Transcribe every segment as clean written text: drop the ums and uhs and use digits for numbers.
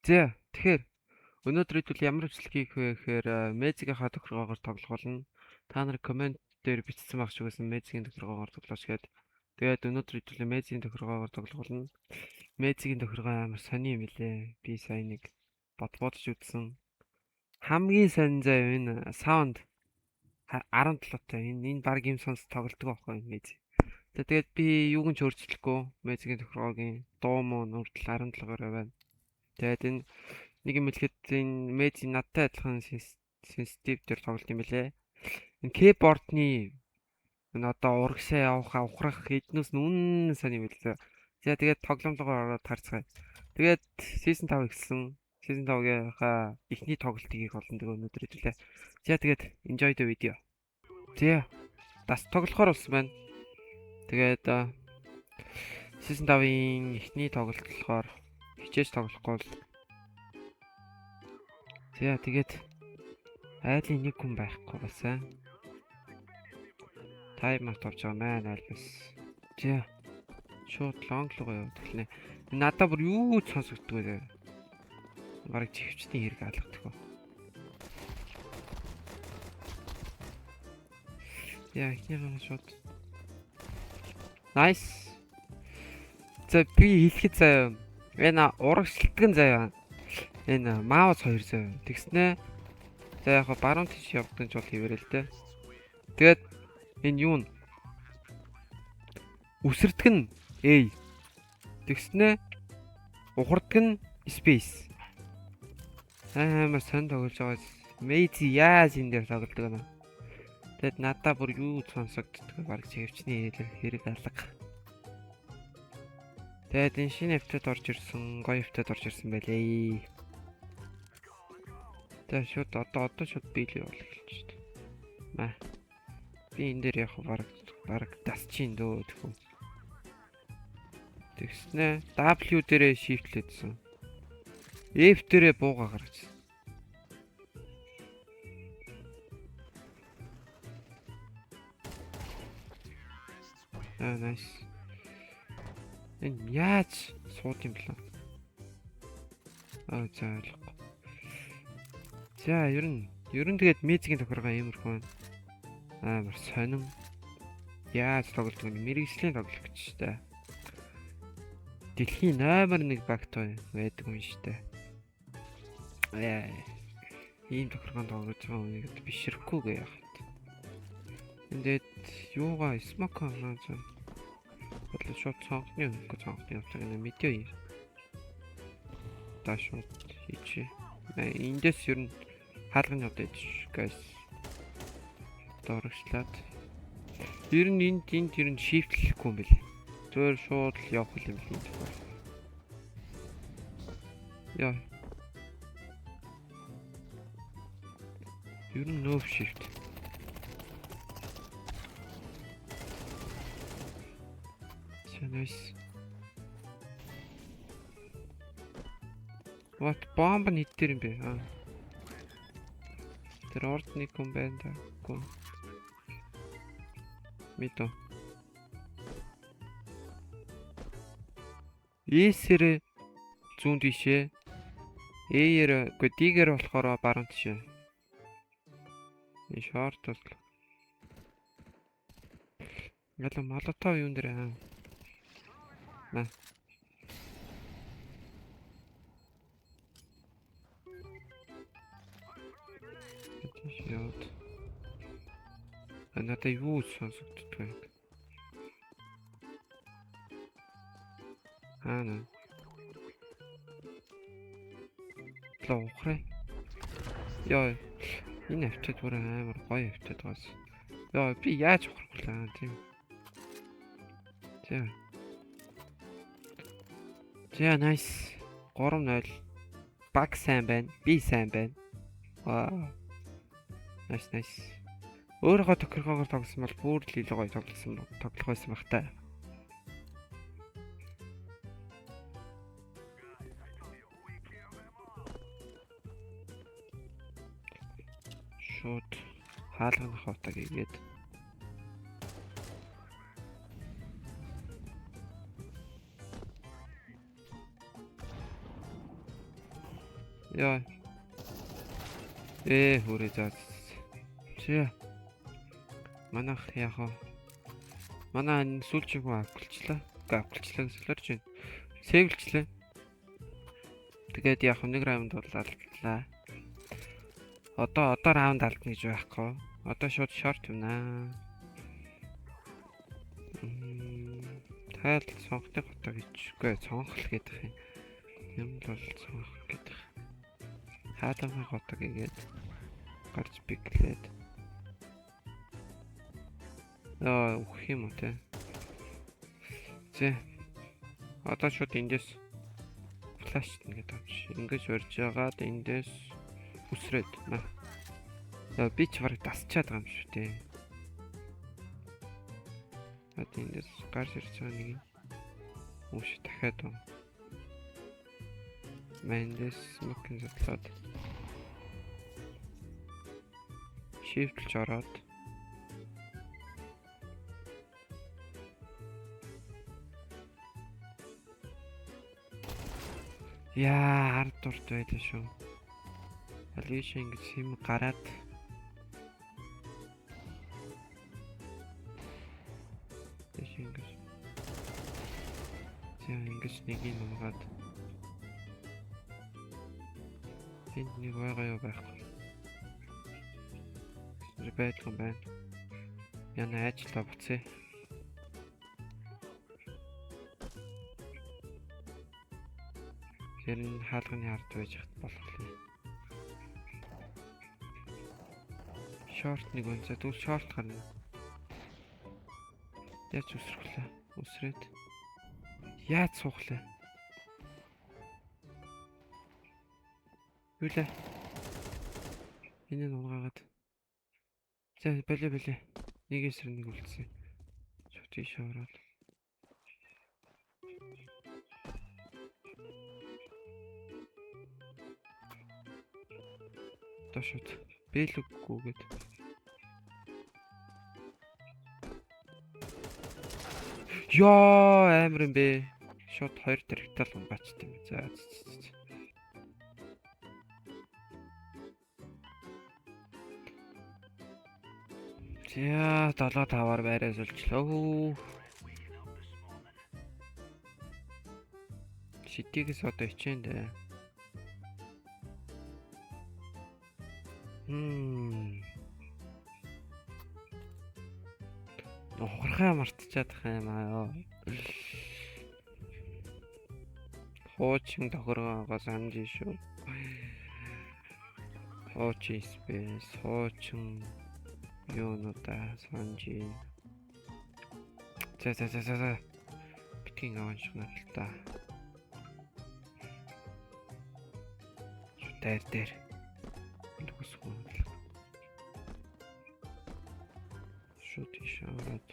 За тэгэхээр өнөөдөр хэдүүл ямар хвчлэг хийх вэ гэхээр Мэзигийнхаа тохиргоогоор тоглох болно. Та нар комент дээр бичсэн байх шиг байсан Мэзигийн тохиргоогоор тоглооч гээд. Тэгээд өнөөдөр хэдүүл Мэзигийн тохиргоогоор тоглох болно. Мэзигийн тохиргоо амар сони юм билээ. Би сая нэг бодож үзсэн. Хамгийн сонин заяа энэ саунд 17 та энэ баг юм сонс тоглолдог байхгүй Мэзи. Тэгээд би юуг нь ч өөрчлөхгүй Мэзигийн тохиргоогийн дуу муу нүртэл 17-оор байна. Тэгээд энэ нэг юм хэлэхэд энэ Мэзи надтай адилхан сенситив дээр тоглолт юм билээ. Энэ кейбордны энэ одоо урагшаа ухрах эднээс нь сайн юм билээ. За тэгээд тоглоомлогоор ороод харцгаая. Тэгээд season 5 эхэлсэн. Season 5-ийнхаа эхний тоглолтыг хийх болно тэгээ өнөөдөр хэлээ. За тэгээд enjoy the video. За бас тоглохоор болсон байна. Тэгээд season 5-ийн эхний тоглолт болохоор хичээж тоглохгүй бол. За тэгээд айлын нэг хүн байхгүй басаа. Тайм авч авч байгаа маань айлбас. За шууд лонг руу яваад эхэлнэ. Надаа бүр юу ч сонсогддог вэ? Бараг чихвчний хэрэг алгаддаг. Яа, ихнийхээ шууд. Nice. За би хэлэхэд заяа. Энэ урагшлалтгэн заяа. Энэ Маус 2 заяа. Тэгснэ. За яг баруун тийш явдаг ч бол хийвэрэл дээ. Тэгээд энэ юу н? Үсэрдэг нь A. Тэгснэ. Ухардаг нь space. Амар сан тоглож байгаа. Мэзи яаж энэ дээр тоглодог юм. Тэгэд надаа бүр юу сонсогддог баг чивчний хэрэг алга. Тэгэд энэ шинэ эвтэд орж ирсэн, гоё эвтэд орж ирсэн байлээ. Тэгээд шууд одоо шууд биелээ бол эхэлж шүү. Маа. Би энэ дээр яг баг дасчин дөө тэхүү. Тэгснэ W дээрээ шифтлээдсэн. F дээрээ бууга гаргаж. Nice. Энэ яаж сууд юм блаа? За ойлгохгүй. За ер нь тэгээд Мэзигийн тохиргоо иймэрхүү амар сонин. Яаж тоглодог вэ? Мэргэжлийн тоглох гэж штэ. Дэлхийн номер 1 багт байдаг юм штэ. Ийм тохиргоонд тоглож байгаа үнийг бишрэхгүй яах. Эндээд юугаа смок хаана зав. Бодлоо шууд цонхны явцаг нэг мэдээ юм. Дашууд хийчээ. Эндээс ер нь хаалганы удаа ич guys. Дөрвчлаад. Ер нь энд ер нь шифтлэхгүй юм бэл. Зөөр шууд л явах юм л энэ. Яа. Ер нь no shift. Nice. What бомб нь хитэр юм бэ? Тэр орд нэг хүн байна да. Гүн. Мито. Эсэр зүүн тишээ. Ээр үгүй дигэр болохоор баруун тишээ. Энэ шорт бол. Яла молотов юун дээр На. Яд. Надад юу сонсогддог вэ? На. Лоохрэ. Яа. Энэ авчид бүр амар гоё авчид байгаас. Яа би яаж ухрахлаа тийм. За. За nice. 3-0. Баг сайн байна. Би сайн байна. Вау. Nice. Өөрийнхөө тохиргоогоор тоглосон бол бүр л илүү гоё тоглох байсан баг та. Шууд хаалганы хавтаг игээд. Яа. Хүрээ заа. Чи. Манайх яах вэ? Манай сүүлчиг авчихлаа. Авчихлаа гэж солирч байна. Сэвэлчлээ. Тэгээд яг нэг раунд бол алдлаа. Одоо раунд алдна гэж байхгүй. Одоо шууд шорт юмнаа. Тайл сонгохтой готоо хийчихгүй. Сонгох л гэдэг юм бол сонгох гэдэг. Хаадамын готоо гээд гарч биглээд. Үх юм уу те. Зэ. Одоо шууд эндээс флаш нэгэд авч. Ингэж урьж яагаад эндээс үсрээд наа. Би ч барыг дасчаад байгаа юм шүү дээ. Одоо эндээс гарч ирж байгаа нэг юм. Үш дахиад уу. Мэндээс смокинг задлаад. Shift-лж ороод. Яа, ард урд байлаа шүү. Алиш ингэж хэм гараад. Ингэж. Ингэж нэг юм амгаад. Энд нэг байгаа юу байхгүй. Байдгүй байна. Яна ажиллаа буцъя. Тэр нь хаалганы ард байж хат болох юм. Шорт нэг үнцээ тэгвэл шорт гарна. Яаж үсрэхлээ? Үсрээд. Яаж суухлаа? Юулаа? Энэ нь унгаагаад. За болоо. Нэг эсрэг нэг үлдсэн. Шот тийш ороод. Ташууд бэлэггүйгээд. Яа амар юм бэ. Шот 2 дэрэгтэл унгаач тийм. За. За 7-5-аар байраа сулчлаа. Ситигээс одоо хичээн дээ. Ухрахаа мартчихад байгаа юм аа. Хуучин тохиргоогоо санаж шүү. Хуучин спейс, хуучин юунуудаа санаж. За. Битгий аван шгнаа л та. Дээр. Шот ишаарад.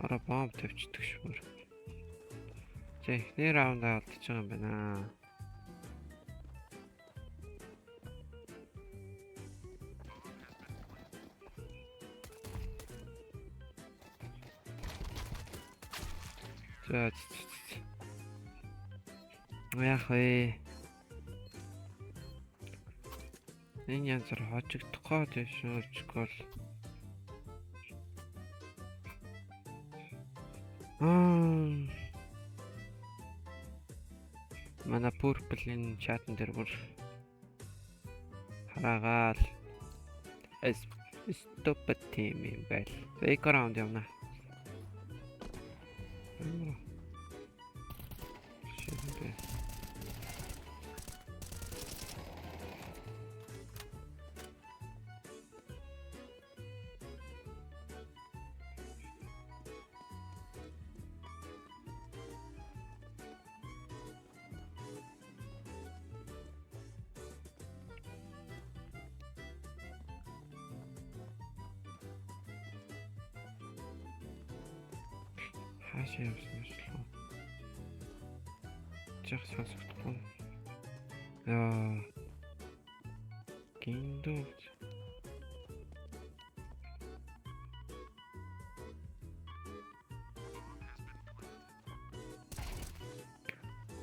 Ара бомб тавьчихдаг шүүр. За эхний раунд алдчихж байгаа юм байна. За. Яах вэ? Энэ янзар хожигдохгүй дэшүүрчгөл. Манай purple-ийн чатан дээр бүр хараагаал stop team юм байл. Fake round явна. Хаашаа явсан юм. Жах сонсогдохгүй. Яа. Гиндүү.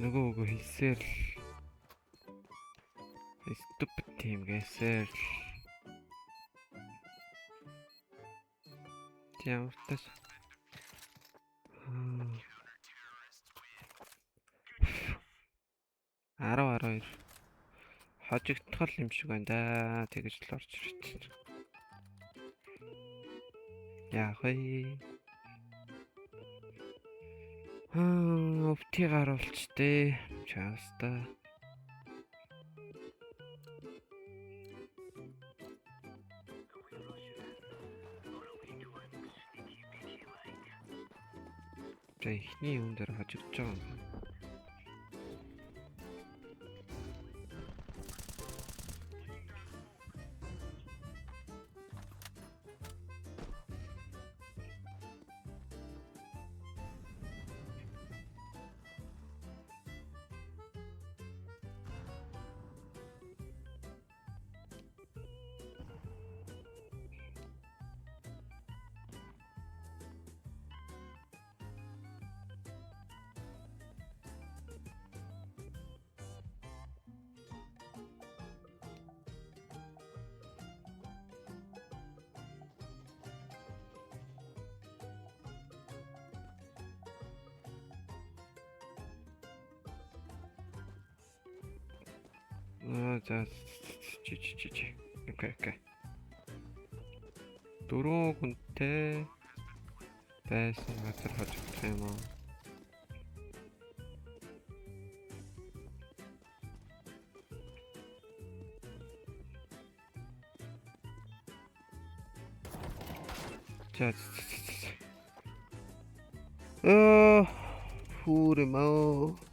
Нөгөө хэлсээр л stupid team гэсээр л тийм утас 10-12 хожигдтол юм шиг байна да. Тэгэж л орж ирчихсэн. Яах вэ? Өвтгийг харуулчтэй. Чааста. Ихний юм дээр хожигдож байгаа юм. За чи. Окей. Дөрөв хүнтэй байсан газар хожигдох юм уу? За. Хүрмөө.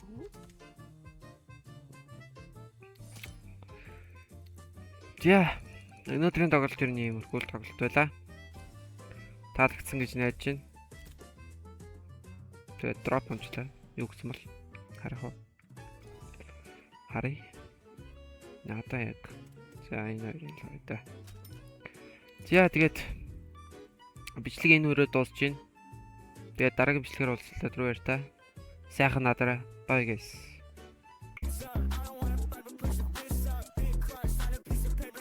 За, өнөөдрийн тоглолт ер нь иймэрхүү тоглолт байлаа. Таалагдсан гэж найдаж байна. Тэгээд дроп амжлаа. Юу гэсэн бол харах уу? Харъя. Надаа яг. За, энэ хоёрын л харъя да. За, тэгээд бичлэг энэ өрөө дуусж байна. Тэгээд дараагийн бичлэгээр уулзлаа руу баяр та. Сайхан надараа. Bye guys.